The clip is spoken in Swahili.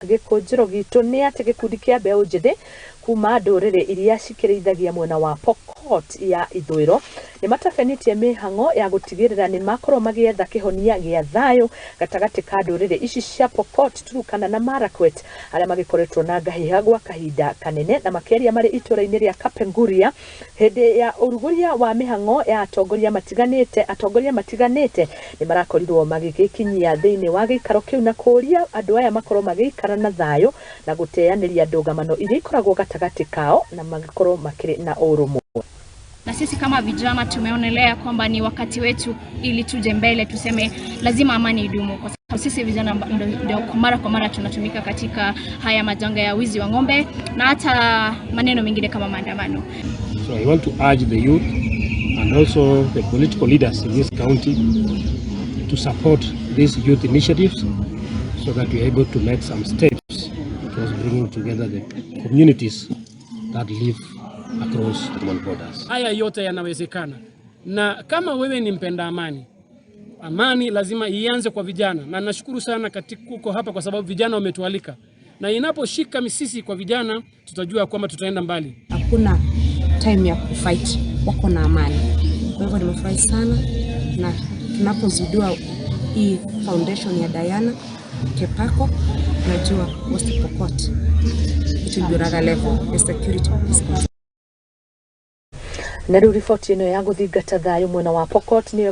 Gikundi gitu ni ati gikundi kia Mbeu Njithi kuuma nduriri iria ciikaraga mwena wa Pokot ya ithuiro nimatabanitie mihang'o ya gutigirira ni makorwo magietha kihonia gia Thayu gatagati ka nduriri ici cia Pokot, Turkana na marakwet aria magikoretwo na ngahiha gwa kahinda kanene na makeria mari itũra-ini ria Guthingata hindi ya uruguria wa mihang'o ya atongoria matiganite ni marakorirwo magigikinyia thiini wa gikaro kiu na kuria andu aya makorwo magikara na Thayu na guteaniria ndungamano iria ikoragwo gatagati kao na magikorwo makiri na urumwe. Na sisi kama vijana tumeonelea kwamba ni wakati wetu ili tuje mbele tuseme lazima amani idumu, kwa sababu sisi vijana ndio mara kwa mara tunatumika katika haya majanga ya wizi wa ng'ombe na hata maneno mengine kama maandamano. So I want to urge the youth and also the political leaders in this county to support these youth initiatives so that we are able to make some steps towards bringing together the communities that live across the borders. Haya yote yanawezekana, na kama wewe ni mpenda amani, amani lazima ianze kwa vijana, na nashukuru sana kuko hapa kwa sababu vijana wametualika, na inaposhika misisi kwa vijana tutajua kwamba tutaenda mbali. Hakuna time ya kufight, wako na amani. Kwa hivyo nimefurahi sana, na tunapozindua hii foundation ya Diana Kepako, najua West Pokot it will be another level the security of this country. Na ripoti ino ya Guthingata Thayu mwena wa Pokot ni